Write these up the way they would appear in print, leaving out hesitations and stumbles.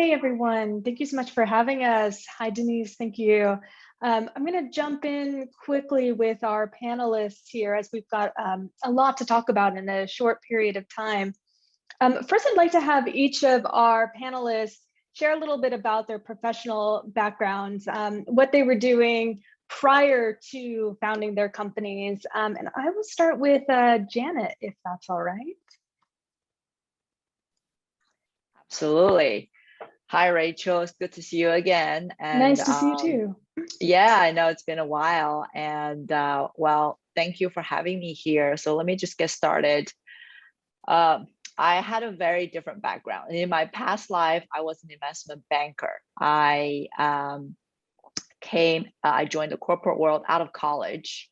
Hey everyone, thank you so much for having us. Hi Denise, thank you. I'm going to jump in quickly with our panelists here as we've got a lot to talk about in a short period of time. First, I'd like to have each of our panelists share a little bit about their professional backgrounds, what they were doing prior to founding their companies. And I will start with Janet, if that's all right. Absolutely. Hi, Rachel. It's good to see you again. And, nice to see you too. Yeah, I know it's been a while. And well, thank you for having me here. So let me just get started. I had a very different background. In my past life, I was an investment banker. I joined the corporate world out of college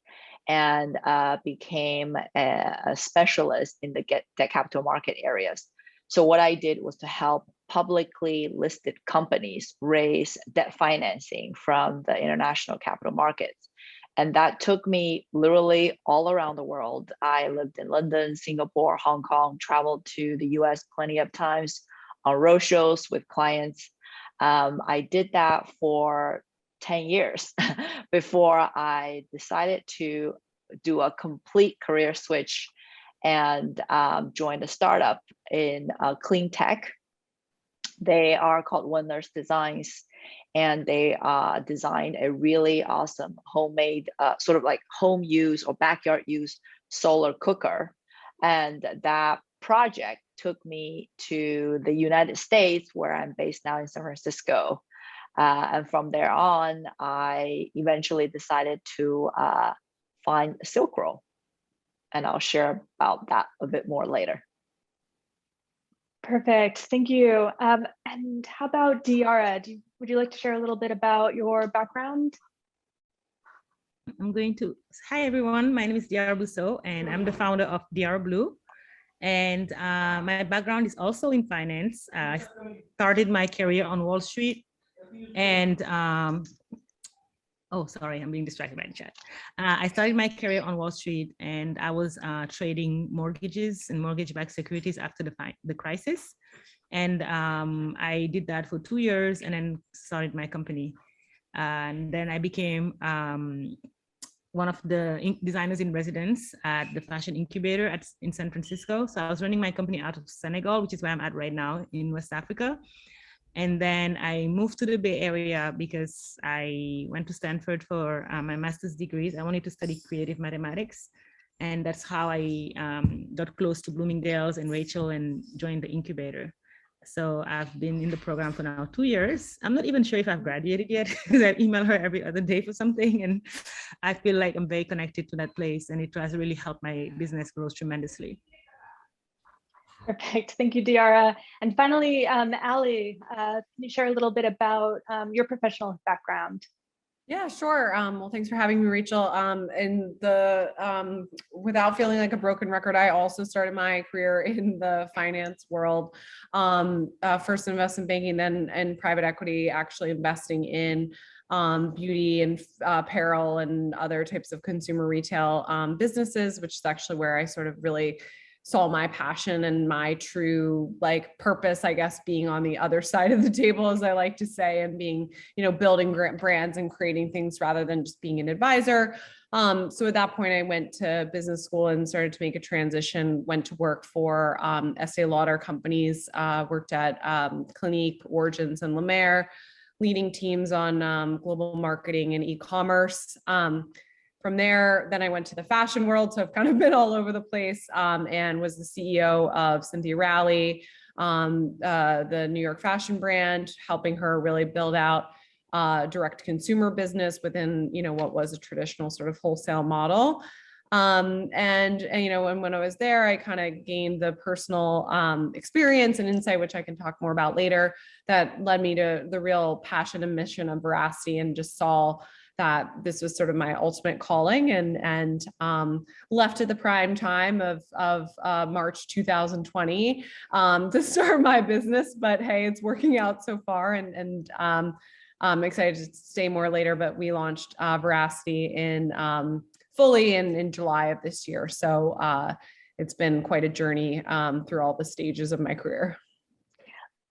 and became a specialist in the debt capital market areas. So what I did was to help publicly listed companies raise debt financing from the international capital markets. And that took me literally all around the world. I lived in London, Singapore, Hong Kong, traveled to the US plenty of times on roadshows with clients. I did that for 10 years before I decided to do a complete career switch and joined a startup in clean tech. They are called Winners Designs, and they designed a really awesome homemade, sort of like home use or backyard use solar cooker. And that project took me to the United States, where I'm based now in San Francisco. And from there on, I eventually decided to find SilkRoll. And I'll share about that a bit more later. Perfect, thank you. And how about Diarra? Would you like to share a little bit about your background? Hi everyone, my name is Diarra Bousso and I'm the founder of DIARRABLU. And my background is also in finance. I started my career on Wall Street and oh, sorry, I'm being distracted by the chat. I started my career on Wall Street and I was trading mortgages and mortgage-backed securities after the crisis. And I did that for 2 years and then started my company. And then I became one of the designers in residence at the fashion incubator in San Francisco. So I was running my company out of Senegal, which is where I'm at right now in West Africa. And then I moved to the Bay Area because I went to Stanford for my master's degrees. I wanted to study creative mathematics. And that's how I got close to Bloomingdales and Rachel and joined the incubator. So I've been in the program for now 2 years. I'm not even sure if I've graduated yet because I email her every other day for something. And I feel like I'm very connected to that place and it has really helped my business grow tremendously. Perfect, thank you, Diarra. And finally, Allie, can you share a little bit about your professional background? Yeah, sure. Well, thanks for having me, Rachel. And without feeling like a broken record, I also started my career in the finance world. First in investment banking, then in private equity, actually investing in beauty and apparel and other types of consumer retail businesses, which is actually where I sort of really saw my passion and my true like purpose, I guess, being on the other side of the table, as I like to say, and being, building brands and creating things rather than just being an advisor. So at that point, I went to business school and started to make a transition, went to work for Estee Lauder companies, worked at Clinique, Origins, and La Mer, leading teams on global marketing and e-commerce. From there, then I went to the fashion world. So I've kind of been all over the place and was the CEO of Cynthia Rowley, the New York fashion brand, helping her really build out direct consumer business within, what was a traditional sort of wholesale model. And when I was there, I kind of gained the personal experience and insight, which I can talk more about later, that led me to the real passion and mission of Veracity, and just saw that this was sort of my ultimate calling, and left at the prime time of March 2020 to start my business. But hey, it's working out so far, and I'm excited to stay more later. But we launched Veracity fully in July of this year. So it's been quite a journey through all the stages of my career.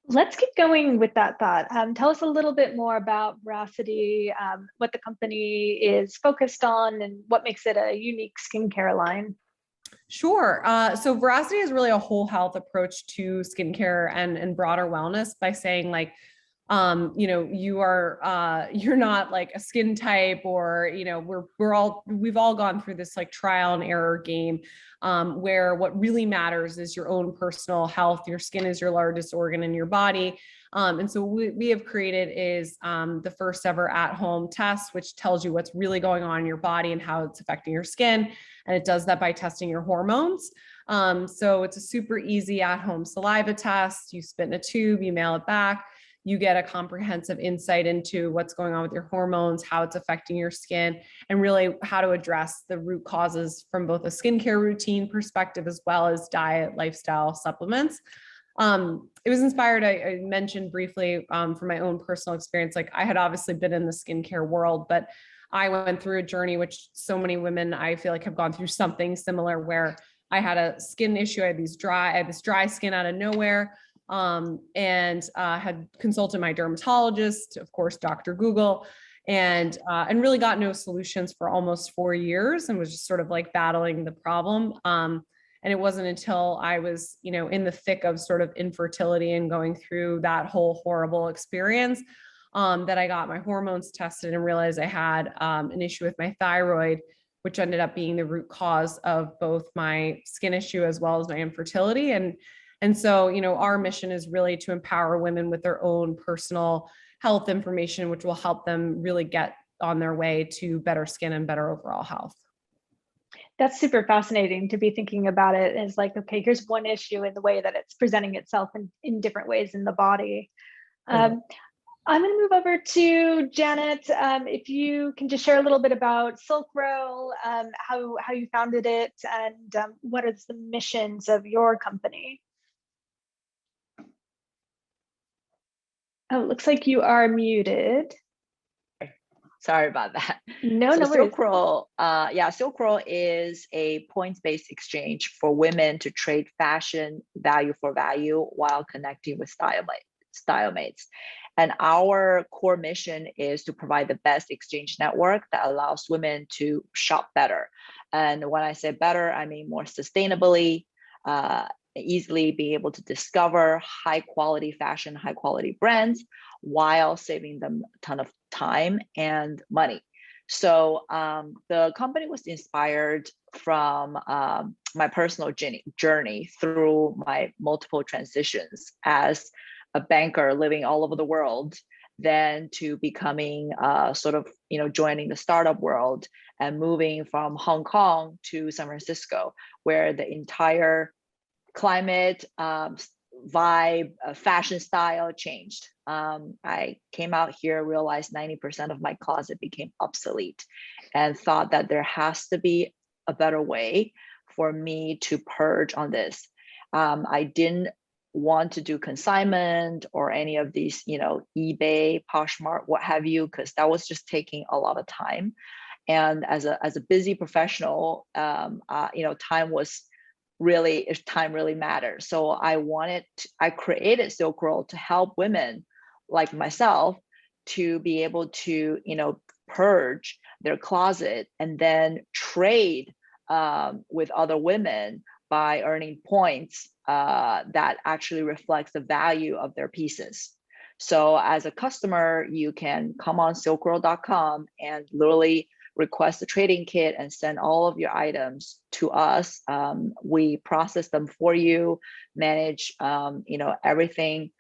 Let's keep going with that thought. Tell us a little bit more about Veracity, what the company is focused on, and what makes it a unique skincare line. Sure. So Veracity is really a whole health approach to skincare and broader wellness by saying like, you're not like a skin type, or, we've all gone through this like trial and error game, where what really matters is your own personal health. Your skin is your largest organ in your body. And so we have created is the first ever at-home test, which tells you what's really going on in your body and how it's affecting your skin. And it does that by testing your hormones. So it's a super easy at-home saliva test. You spit in a tube, you mail it back. You get a comprehensive insight into what's going on with your hormones, how it's affecting your skin, and really how to address the root causes from both a skincare routine perspective as well as diet, lifestyle, supplements. It was inspired, I mentioned briefly, from my own personal experience. Like, I had obviously been in the skincare world, but I went through a journey, which so many women I feel like have gone through something similar, where I had a skin issue. I had this dry skin out of nowhere. And had consulted my dermatologist, of course, Dr. Google, and really got no solutions for almost 4 years, and was just sort of like battling the problem. And it wasn't until I was, in the thick of sort of infertility and going through that whole horrible experience, that I got my hormones tested and realized I had an issue with my thyroid, which ended up being the root cause of both my skin issue as well as my infertility. And so, our mission is really to empower women with their own personal health information, which will help them really get on their way to better skin and better overall health. That's super fascinating to be thinking about it as like, okay, here's one issue in the way that it's presenting itself in different ways in the body. I'm going to move over to Janet. If you can just share a little bit about SilkRoll, how you founded it, and what is the missions of your company? Oh, it looks like you are muted. Sorry about that. No worries. SilkRoll, SilkRoll is a points-based exchange for women to trade fashion value for value while connecting with style mates. And our core mission is to provide the best exchange network that allows women to shop better. And when I say better, I mean more sustainably, easily be able to discover high quality fashion, high quality brands, while saving them a ton of time and money. So the company was inspired from my personal journey through my multiple transitions as a banker living all over the world, then to becoming joining the startup world and moving from Hong Kong to San Francisco, where the entire climate, vibe, fashion style changed. I came out here, realized 90% of my closet became obsolete, and thought that there has to be a better way for me to purge on this. I didn't want to do consignment or any of these, eBay, Poshmark, what have you, because that was just taking a lot of time. And as a busy professional, time really matters. So I created SilkRoll to help women like myself to be able to, purge their closet and then trade with other women by earning points that actually reflects the value of their pieces. So as a customer, you can come on SilkRoll.com and literally request a trading kit and send all of your items to us. We process them for you, manage everything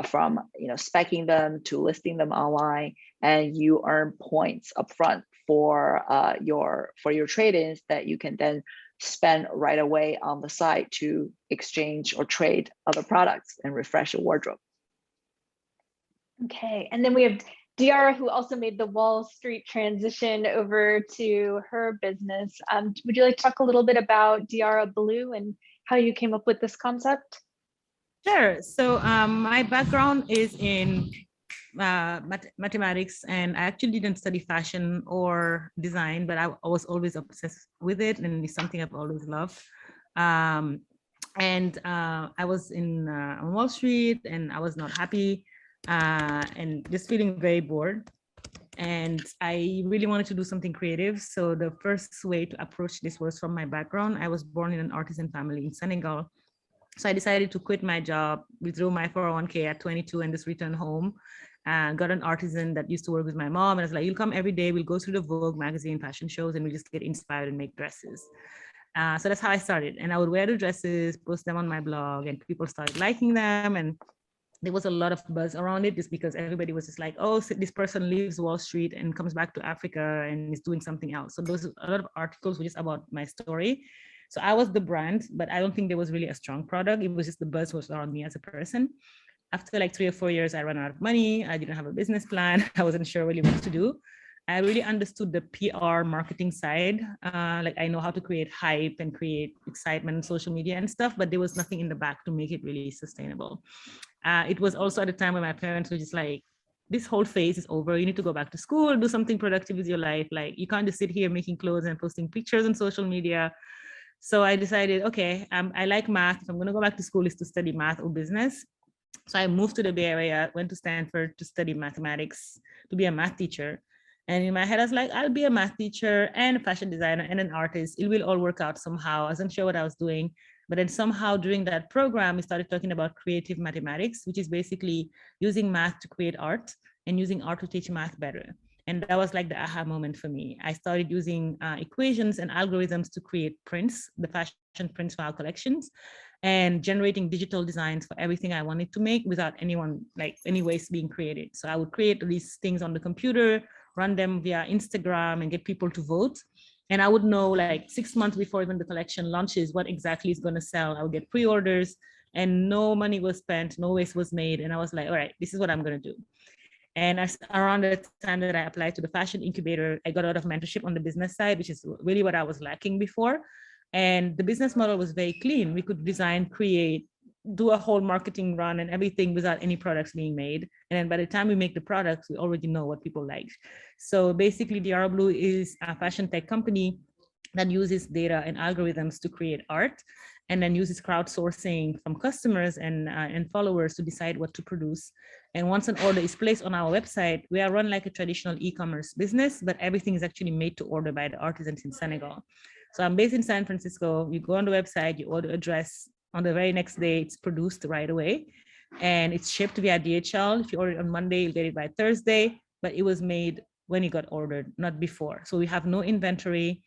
from speccing them to listing them online, and you earn points upfront for your trade-ins that you can then spend right away on the site to exchange or trade other products and refresh your wardrobe. Okay, and then we have Diarra, who also made the Wall Street transition over to her business. Would you like to talk a little bit about DIARRABLU and how you came up with this concept? Sure. So my background is in mathematics, and I actually didn't study fashion or design, but I was always obsessed with it, and it's something I've always loved. And I was on Wall Street, and I was not happy and just feeling very bored. And I really wanted to do something creative. So the first way to approach this was from my background. I was born in an artisan family in Senegal. So I decided to quit my job, withdrew my 401k at 22 and just returned home. Got an artisan that used to work with my mom. And I was like, you'll come every day. We'll go through the Vogue magazine fashion shows and we just get inspired and make dresses. So that's how I started. And I would wear the dresses, post them on my blog, and people started liking them. And there was a lot of buzz around it just because everybody was just like, oh, so this person leaves Wall Street and comes back to Africa and is doing something else. So those a lot of articles were just about my story. So I was the brand, but I don't think there was really a strong product. It was just the buzz was around me as a person. After like 3 or 4 years, I ran out of money. I didn't have a business plan. I wasn't sure really what to do. I really understood the PR marketing side. Like I know how to create hype and create excitement on social media and stuff, but there was nothing in the back to make it really sustainable. It was also at a time when my parents were just like, this whole phase is over. You need to go back to school, do something productive with your life. Like you can't just sit here making clothes and posting pictures on social media. So I decided, okay, I like math. If I'm gonna go back to school, is to study math or business. So I moved to the Bay Area, went to Stanford to study mathematics, to be a math teacher. And in my head, I was like, I'll be a math teacher and a fashion designer and an artist. It will all work out somehow. I wasn't sure what I was doing. But then somehow during that program, we started talking about creative mathematics, which is basically using math to create art and using art to teach math better. And that was like the aha moment for me. I started using equations and algorithms to create prints, the fashion prints for our collections, and generating digital designs for everything I wanted to make without anyone, like any waste being created. So I would create these things on the computer, run them via Instagram and get people to vote. And I would know like 6 months before even the collection launches what exactly is going to sell. I would get pre-orders and no money was spent, no waste was made. And I was like, all right, this is what I'm going to do. And around the time that I applied to the fashion incubator, I got a lot of mentorship on the business side, which is really what I was lacking before. And the business model was very clean. We could design, create, do a whole marketing run and everything without any products being made. And then by the time we make the products, we already know what people like. So basically, DIARRABLU is a fashion tech company that uses data and algorithms to create art, and then uses crowdsourcing from customers and followers to decide what to produce. And once an order is placed on our website, we are run like a traditional e-commerce business, but everything is actually made to order by the artisans in Senegal. So I'm based in San Francisco. You go on the website, you order a dress. On the very next day, it's produced right away. And it's shipped via DHL. If you order it on Monday, you'll get it by Thursday. But it was made when it got ordered, not before. So we have no inventory.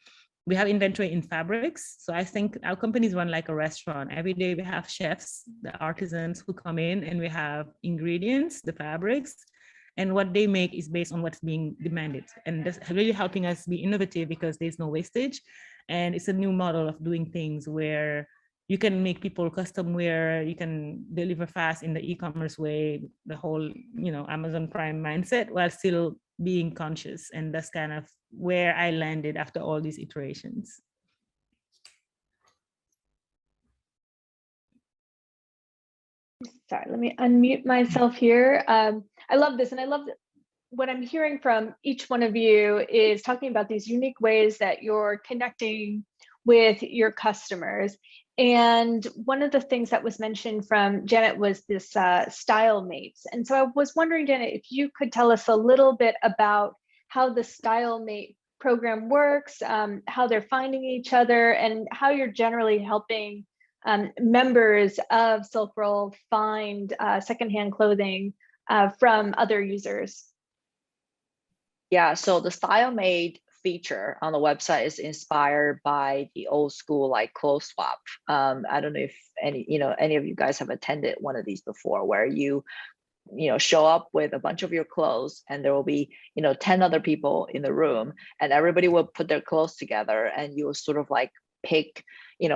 We have inventory in fabrics. So I think our companies run like a restaurant. Every day we have chefs, the artisans who come in, and we have ingredients, the fabrics, and what they make is based on what's being demanded. And that's really helping us be innovative because there's no wastage. And it's a new model of doing things where you can make people custom wear, you can deliver fast in the e-commerce way, the whole, Amazon Prime mindset, while still being conscious. And that's kind of where I landed after all these iterations. Sorry, let me unmute myself here. I love this, and I love what I'm hearing from each one of you is talking about these unique ways that you're connecting with your customers. And one of the things that was mentioned from Janet was this style mates. And so I was wondering, Janet, if you could tell us a little bit about how the style mate program works, how they're finding each other, and how you're generally helping members of SilkRoll find secondhand clothing from other users. Yeah, so the style made feature on the website is inspired by the old school like clothes swap. I don't know if any of you guys have attended one of these before, where you show up with a bunch of your clothes and there will be 10 other people in the room, and everybody will put their clothes together, and you will sort of like pick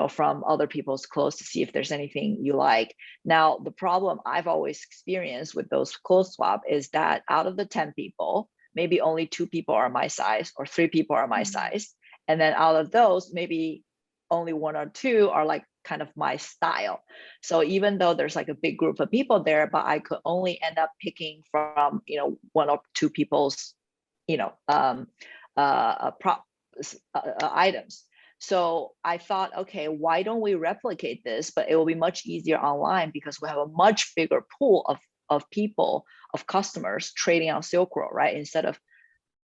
from other people's clothes to see if there's anything you like. Now, the problem I've always experienced with those clothes swap is that out of the 10 people, maybe only 2 people are my size or 3 people are my size. And then out of those, maybe only 1 or 2 are like kind of my style. So even though there's like a big group of people there, but I could only end up picking from, 1 or 2 people's, items. So I thought, okay, why don't we replicate this? But it will be much easier online because we have a much bigger pool of people, of customers trading on SilkRoll, right? Instead of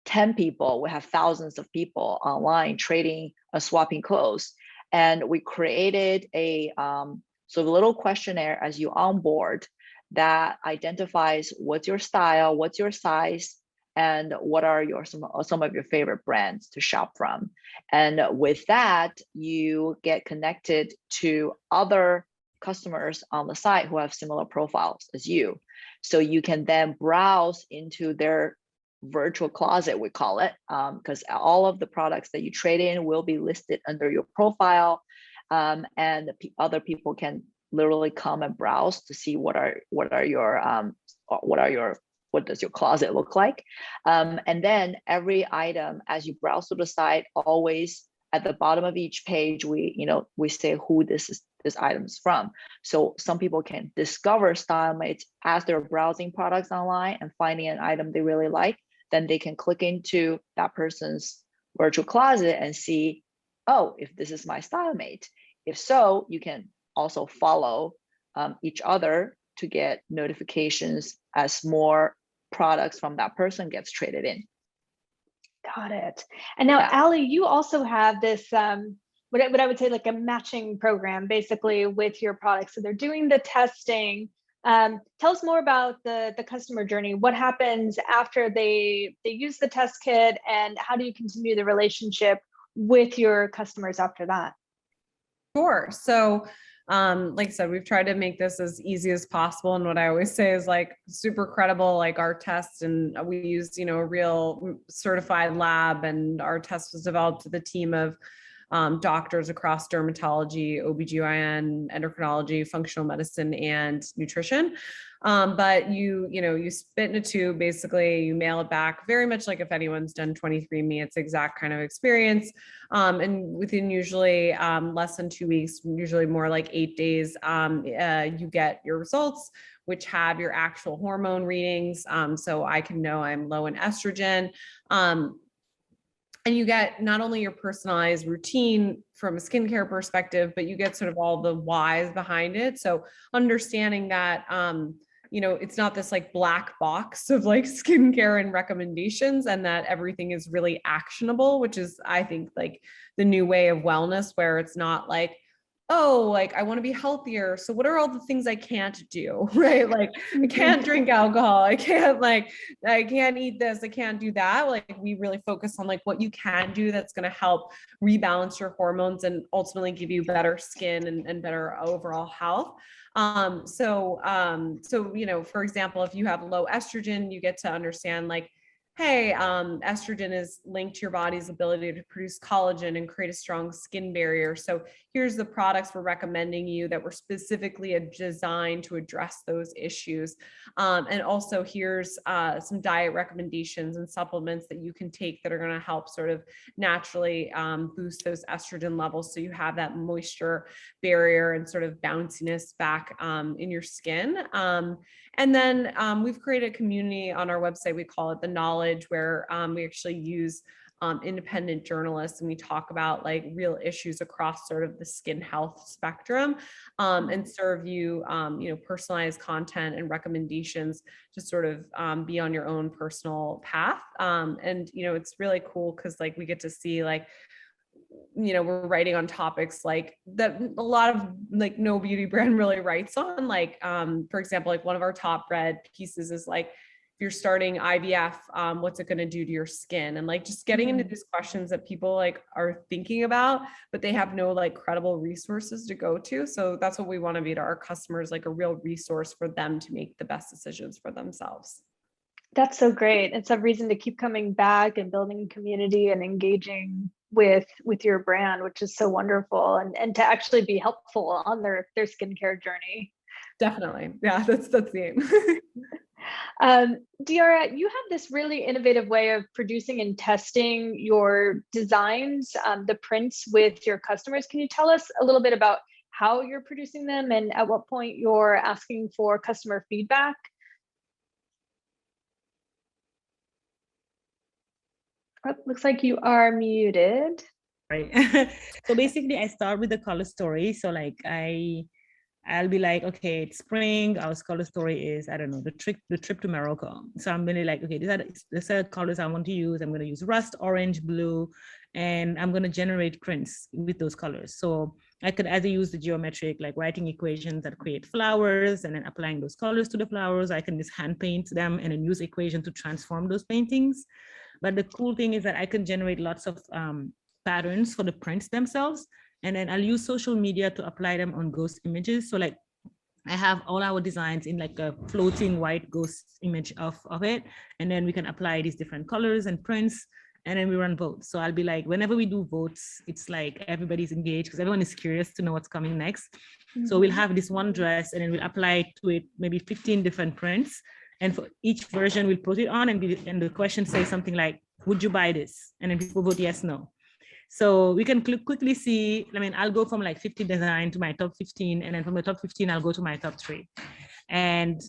10 people, we have thousands of people online trading, swapping clothes. And we created a sort of little questionnaire as you onboard that identifies what's your style, what's your size, and what are some of your favorite brands to shop from. And with that, you get connected to other customers on the site who have similar profiles as you. So you can then browse into their virtual closet, we call it, because all of the products that you trade in will be listed under your profile, and other people can literally come and browse to see what does your closet look like, and then every item as you browse through the site, always at the bottom of each page, we say who this item is from. So some people can discover style mates as they're browsing products online and finding an item they really like. Then they can click into that person's virtual closet and see, oh, if this is my style mate. If so, you can also follow each other to get notifications as more products from that person gets traded in. Got it. And now, Allie, you also have this, what I would say like a matching program basically with your products. So they're doing the testing. Tell us more about the customer journey. What happens after they use the test kit, and how do you continue the relationship with your customers after that? Sure. So, like I said, we've tried to make this as easy as possible. And what I always say is like super credible, like our tests, and we used, a real certified lab, and our test was developed with a team of doctors across dermatology, OBGYN, endocrinology, functional medicine, and nutrition. But you spit in a tube, basically, you mail it back, very much like if anyone's done 23andMe, it's exact kind of experience. And within usually less than 2 weeks, usually more like 8 days, you get your results, which have your actual hormone readings. So I can know I'm low in estrogen. And you get not only your personalized routine from a skincare perspective, but you get sort of all the whys behind it. So understanding that, it's not this like black box of like skincare and recommendations, and that everything is really actionable, which is, I think, like the new way of wellness, where it's not like, oh, like I want to be healthier, so what are all the things I can't do, right? Like I can't drink alcohol, I can't eat this, I can't do that. Like we really focus on like what you can do that's going to help rebalance your hormones and ultimately give you better skin and better overall health. So for example, if you have low estrogen, you get to understand like, hey, estrogen is linked to your body's ability to produce collagen and create a strong skin barrier. So here's the products we're recommending you that were specifically designed to address those issues. And also here's some diet recommendations and supplements that you can take that are going to help sort of naturally boost those estrogen levels, so you have that moisture barrier and sort of bounciness back in your skin. And then we've created a community on our website. We call it The Knowledge, where we actually use independent journalists, and we talk about like real issues across sort of the skin health spectrum, and serve you, personalized content and recommendations to sort of be on your own personal path. And it's really cool because like we get to see like, we're writing on topics like that a lot of like no beauty brand really writes on, like for example, like one of our top read pieces is like, if you're starting IVF, what's it going to do to your skin? And like just getting into these questions that people like are thinking about, but they have no like credible resources to go to. So that's what we want to be to our customers, like a real resource for them to make the best decisions for themselves. That's so great. It's a reason to keep coming back and building community and engaging with your brand, which is so wonderful, and to actually be helpful on their skincare journey. Definitely. Yeah, that's the aim. Diarra, you have this really innovative way of producing and testing your designs, the prints with your customers. Can you tell us a little bit about how you're producing them and at what point you're asking for customer feedback? Oh, looks like you are muted. So basically I start with the color story. So like I'll be like, okay, it's spring. Our color story is, I don't know, the trip to Morocco. So I'm really like, okay, these are the colors I want to use. I'm going to use rust, orange, blue, and I'm going to generate prints with those colors. So I could either use the geometric, like writing equations that create flowers and then applying those colors to the flowers. I can just hand paint them and then use equation to transform those paintings. But the cool thing is that I can generate lots of patterns for the prints themselves. And then I'll use social media to apply them on ghost images. So like I have all our designs in like a floating white ghost image of it. And then we can apply these different colors and prints. And then we run votes. So I'll be like, whenever we do votes, it's like everybody's engaged because everyone is curious to know what's coming next. So we'll have this one dress and then we'll apply to it maybe 15 different prints. And for each version, we'll put it on and the question says something like, would you buy this? And then people vote yes, no. So we can quickly see, I mean, I'll go from like 50 design to my top 15. And then from the top 15, I'll go to my top 3. And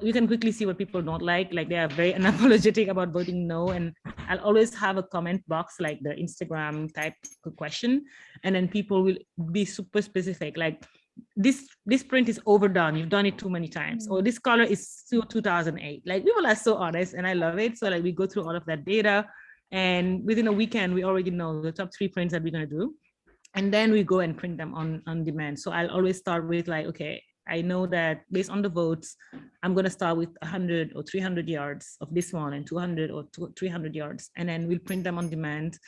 you can quickly see what people don't like they are very unapologetic about voting no. And I'll always have a comment box, like the Instagram type question. And then people will be super specific, like this print is overdone. You've done it too many times. Or this color is still 2008. Like people are so honest and I love it. So like we go through all of that data. And within a weekend, we already know the top 3 prints that we're going to do. And then we go and print them on demand. So I'll always start with like, okay, I know that based on the votes, I'm going to start with 100 or 300 yards of this one and 200 or 300 yards. And then we'll print them on demand,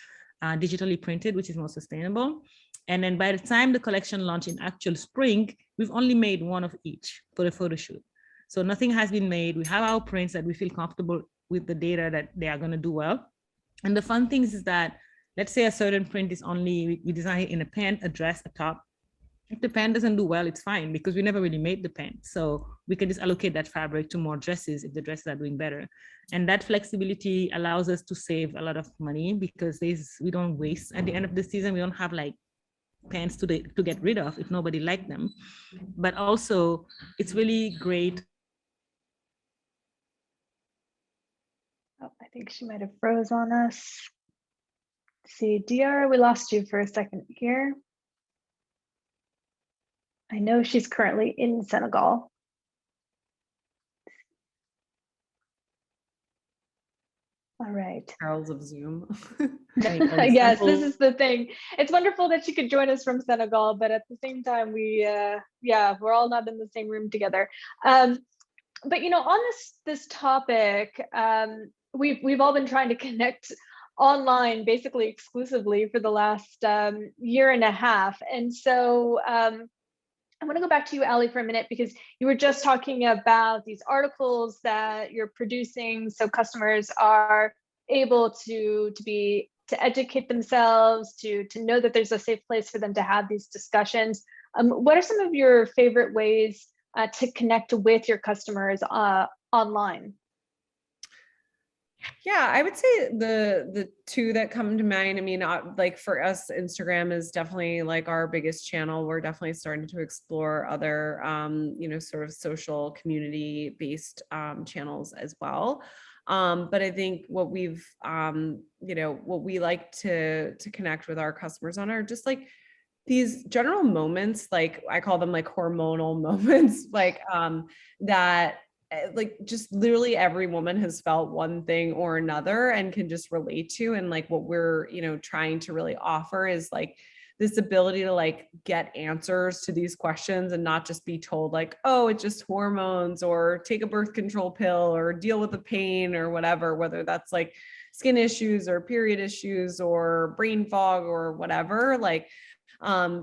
digitally printed, which is more sustainable. And then by the time the collection launch in actual spring, we've only made one of each for the photo shoot. So nothing has been made. We have our prints that we feel comfortable with the data that they are going to do well. And the fun things is that, let's say a certain print is only, we design it in a pant, a dress, a top. If the pant doesn't do well, it's fine because we never really made the pant. So we can just allocate that fabric to more dresses if the dresses are doing better. And that flexibility allows us to save a lot of money because we don't waste at the end of the season. We don't have like pants to get rid of if nobody liked them. But also it's really great. Oh, I think she might have froze on us. Let's see, Diarra, we lost you for a second here. I know she's currently in Senegal. All right. Perils of Zoom. Yes, this is the thing. It's wonderful that she could join us from Senegal, but at the same time, we're all not in the same room together. But you know, on this topic, we've all been trying to connect online basically exclusively for the last year and a half, and so I want to go back to you, Allie, for a minute, because you were just talking about these articles that you're producing so customers are able to educate themselves, to know that there's a safe place for them to have these discussions. What are some of your favorite ways to connect with your customers online? Yeah, I would say the 2 that come to mind. I mean, like for us, Instagram is definitely like our biggest channel. We're definitely starting to explore other, sort of social community-based channels as well. But I think what we've, what we like to connect with our customers on are just like these general moments, like I call them like hormonal moments, like that. Like just literally every woman has felt one thing or another and can just relate to. And like what we're, trying to really offer is like this ability to like get answers to these questions and not just be told like, oh, it's just hormones, or take a birth control pill, or deal with the pain, or whatever, whether that's like skin issues or period issues or brain fog or whatever. Like,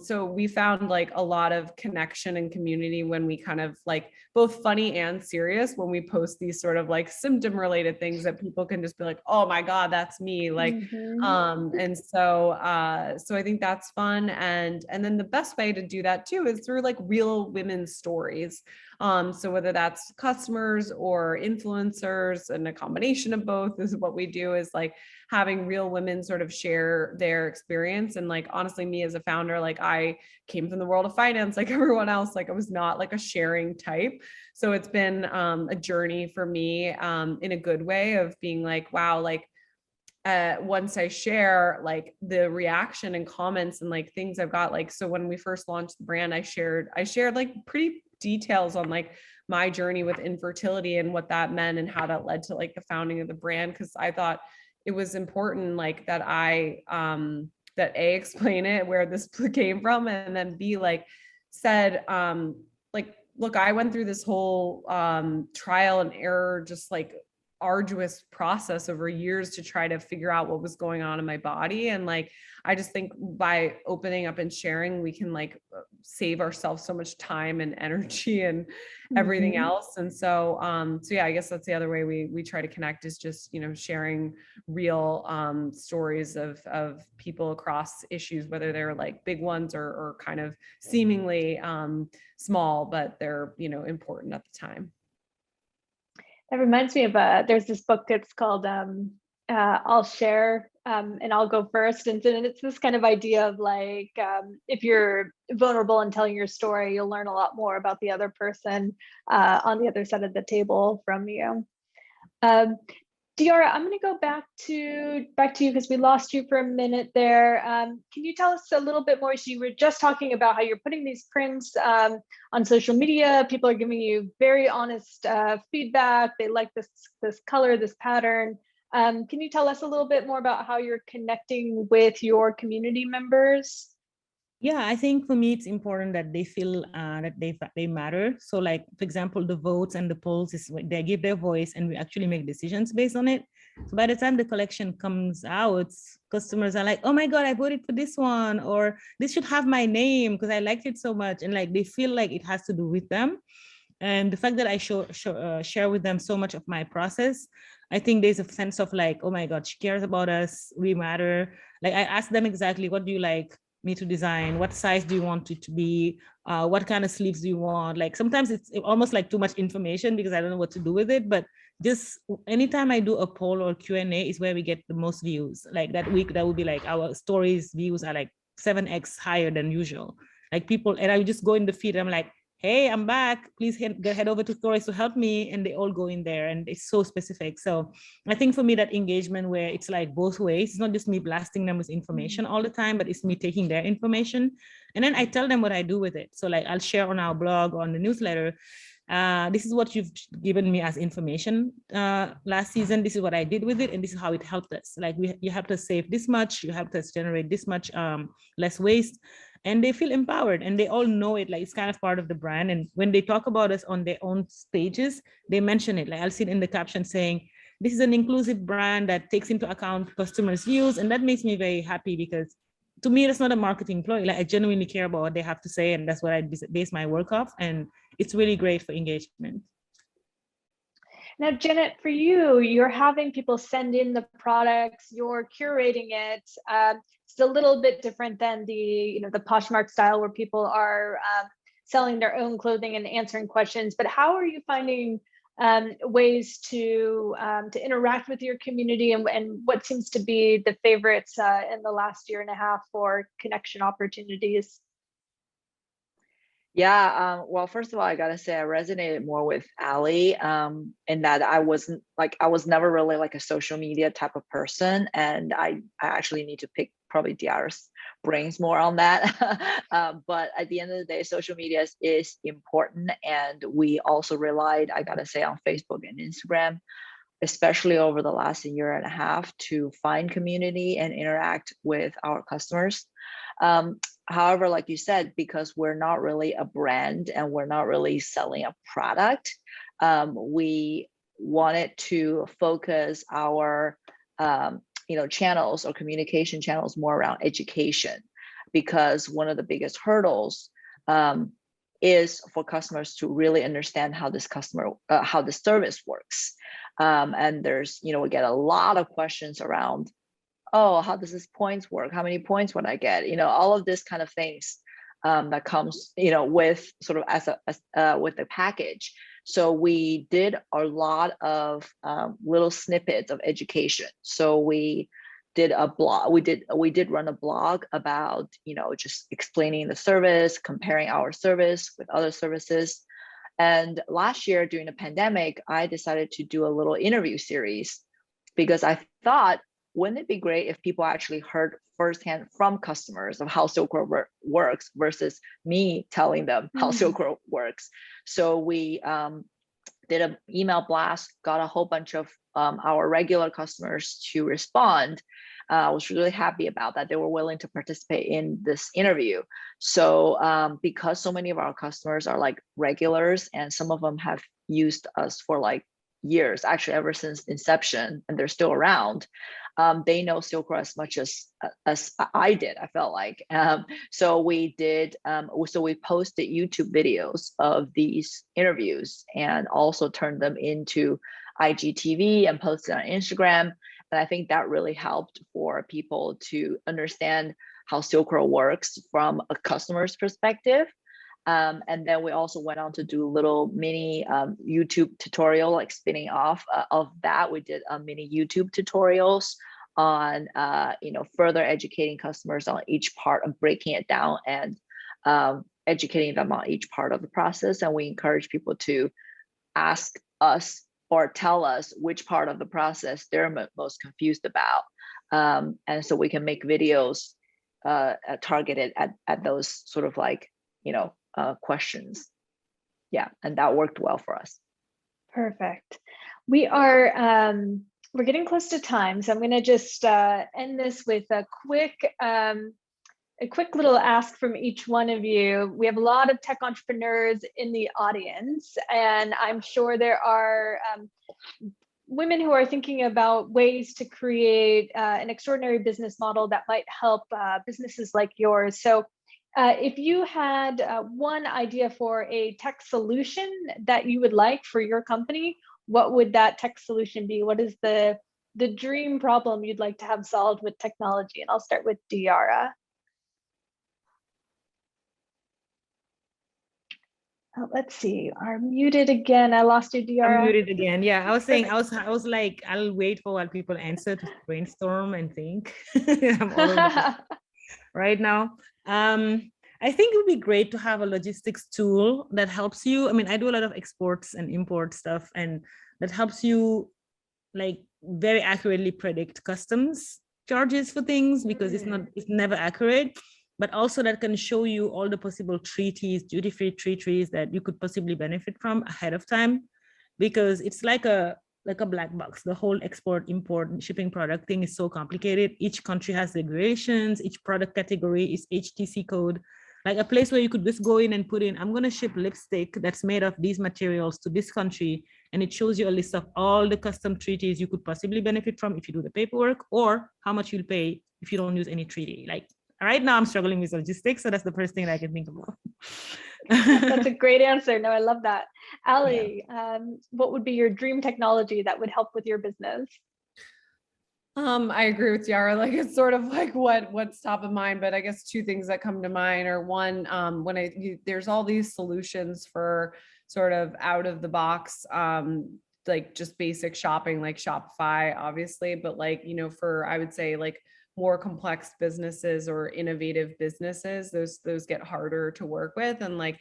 so we found like a lot of connection and community when we kind of like both funny and serious when we post these sort of like symptom related things that people can just be like, oh my God, that's me. Like, and so I think that's fun. And then the best way to do that too is through like real women's stories. So whether that's customers or influencers and a combination of both, is what we do, is like having real women sort of share their experience. And like, honestly, me as a founder, like I came from the world of finance, like everyone else, like I was not like a sharing type. So it's been a journey for me in a good way of being like, wow, like once I share like the reaction and comments and like things I've got, like, so when we first launched the brand, I shared like pretty details on like my journey with infertility and what that meant and how that led to like the founding of the brand. Cause I thought it was important like that that A, explain it, where this came from, and then B, like said, like, look, I went through this whole trial and error, just like arduous process over years to try to figure out what was going on in my body. And like, I just think by opening up and sharing, we can like save ourselves so much time and energy and everything else. And so, so yeah, I guess that's the other way we try to connect, is just, you know, sharing real stories of people across issues, whether they're like big ones or kind of seemingly small, but they're, you know, important at the time. That reminds me of there's this book that's called I'll Share and I'll Go First. And it's this kind of idea of like, if you're vulnerable and telling your story, you'll learn a lot more about the other person on the other side of the table from you. Diarra, I'm going to go back to you because we lost you for a minute there. Can you tell us a little bit more? So you were just talking about how you're putting these prints on social media. People are giving you very honest feedback. They like this color, this pattern. Can you tell us a little bit more about how you're connecting with your community members? Yeah, I think for me, it's important that they feel that they matter. So like, for example, the votes and the polls is when they give their voice and we actually make decisions based on it. So by the time the collection comes out, customers are like, oh my God, I voted for this one, or this should have my name because I liked it so much. And like, they feel like it has to do with them. And the fact that I share with them so much of my process, I think there's a sense of like, oh my God, she cares about us, we matter. Like I ask them exactly, what do you like me to design? What size do you want it to be? What kind of sleeves do you want? Like sometimes it's almost like too much information because I don't know what to do with it. But just anytime I do a poll or Q&A is where we get the most views. Like that week, that would be like our stories views are like 7x higher than usual. Like people, and I just go in the feed and I'm like, hey, I'm back. Please head over to stories to help me. And they all go in there and it's so specific. So I think for me, that engagement where it's like both ways, it's not just me blasting them with information all the time, but it's me taking their information. And then I tell them what I do with it. So like I'll share on our blog, on the newsletter, this is what you've given me as information last season. This is what I did with it. And this is how it helped us. Like you helped us save this much, you helped us generate this much less waste. And they feel empowered and they all know it, like it's kind of part of the brand. And when they talk about us on their own pages, they mention it. Like I'll see it in the caption saying, this is an inclusive brand that takes into account customers' views. And that makes me very happy because to me, that's not a marketing ploy. Like I genuinely care about what they have to say. And that's what I base my work off. And it's really great for engagement. Now, Janet, for you, you're having people send in the products, you're curating it. It's a little bit different than the Poshmark style where people are selling their own clothing and answering questions. But how are you finding ways to interact with your community, and what seems to be the favorites in the last year and a half for connection opportunities? Yeah, well, first of all, I gotta say I resonated more with Allie in that I was never really like a social media type of person, and I actually need to pick probably Diarra's brains more on that. But at the end of the day, social media is important, and we also relied, I gotta say, on Facebook and Instagram, especially over the last year and a half, to find community and interact with our customers. However, like you said, because we're not really a brand and we're not really selling a product, we wanted to focus our channels or communication channels more around education, because one of the biggest hurdles is for customers to really understand how how the service works. And there's, we get a lot of questions around, oh, how does this points work? How many points would I get? All of this kind of things that comes, with sort of with the package. So we did a lot of little snippets of education. So we did a blog. We did run a blog about, just explaining the service, comparing our service with other services. And last year during the pandemic, I decided to do a little interview series because I thought wouldn't it be great if people actually heard firsthand from customers of how SilkRoll works versus me telling them how SilkRoll works? So we did an email blast, got a whole bunch of our regular customers to respond. I was really happy about that. They were willing to participate in this interview. So because so many of our customers are like regulars, and some of them have used us for like years, actually ever since inception, and they're still around, they know SilkRoll as much as I did, I felt like. So we did, so we posted YouTube videos of these interviews and also turned them into IGTV and posted on Instagram. And I think that really helped for people to understand how SilkRoll works from a customer's perspective. And then we also went on to do little mini YouTube tutorial, like spinning off of that. We did mini YouTube tutorials on, further educating customers on each part of breaking it down and educating them on each part of the process. And we encourage people to ask us or tell us which part of the process they're most confused about. And so we can make videos targeted at those sort of like, questions. Yeah, and that worked well for us. Perfect. We are, we're getting close to time, so I'm going to just end this with a quick little ask from each one of you. We have a lot of tech entrepreneurs in the audience, and I'm sure there are women who are thinking about ways to create an extraordinary business model that might help businesses like yours. So if you had one idea for a tech solution that you would like for your company, what would that tech solution be? What is the dream problem you'd like to have solved with technology? And I'll start with Diarra. Oh, let's see. Are muted again. I lost you, Diarra. I'm muted again. Yeah, I was saying, I was like, I'll wait for while people answer to brainstorm and think. I'm all over right now. I think it would be great to have a logistics tool that helps you. I mean, I do a lot of exports and import stuff, and that helps you like very accurately predict customs charges for things, because it's never accurate, but also that can show you all the possible treaties, duty-free treaties that you could possibly benefit from ahead of time, because it's like a black box. The whole export, import, and shipping product thing is so complicated. Each country has regulations, each product category is HTC code, like a place where you could just go in and put in, I'm going to ship lipstick that's made of these materials to this country. And it shows you a list of all the custom treaties you could possibly benefit from if you do the paperwork, or how much you'll pay if you don't use any treaty. Like right now I'm struggling with logistics. So that's the first thing that I can think about. That's a great answer. No, I love that. Allie, what would be your dream technology that would help with your business? I agree with Diarra. Like it's sort of like what's top of mind, but I guess two things that come to mind are one, when there's all these solutions for sort of out of the box, like just basic shopping, like Shopify, obviously, but like, for, I would say like more complex businesses or innovative businesses, those get harder to work with. And like,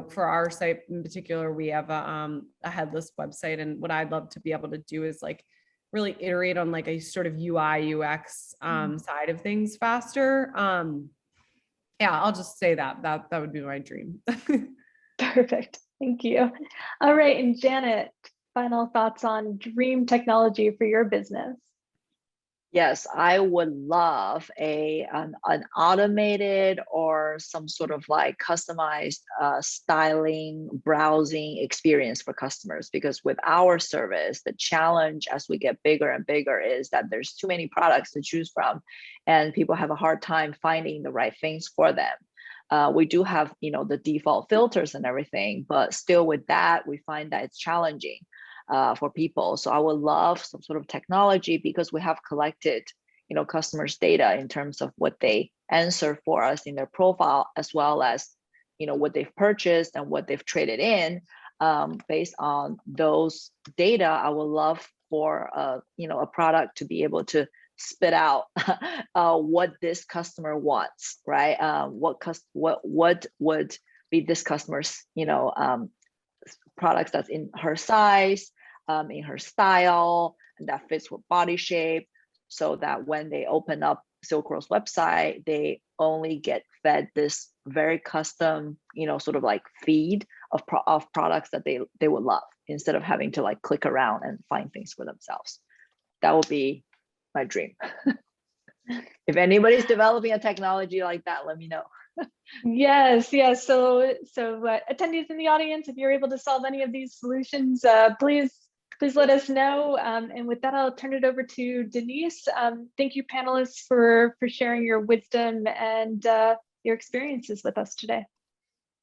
for our site in particular, we have a headless website. And what I'd love to be able to do is like really iterate on like a sort of UI UX side of things faster. Yeah, I'll just say that would be my dream. Perfect. Thank you. All right. And Janet, final thoughts on dream technology for your business? Yes, I would love an automated or some sort of like customized styling, browsing experience for customers. Because with our service, the challenge as we get bigger and bigger is that there's too many products to choose from, and people have a hard time finding the right things for them. We do have, the default filters and everything, but still with that, we find that it's challenging for people. So I would love some sort of technology, because we have collected, customers' data in terms of what they answer for us in their profile, as well as, what they've purchased and what they've traded in. Based on those data, I would love for a product to be able to spit out what this customer wants, right? What would be this customer's, products that's in her size, in her style, and that fits with body shape. so that when they open up SilkRoll's website, they only get fed this very custom, sort of like feed of products that they would love, instead of having to like click around and find things for themselves. That would be my dream. If anybody's developing a technology like that, let me know. Yes. So attendees in the audience, if you're able to solve any of these solutions, please let us know. And with that, I'll turn it over to Denise. Thank you, panelists, for sharing your wisdom and your experiences with us today.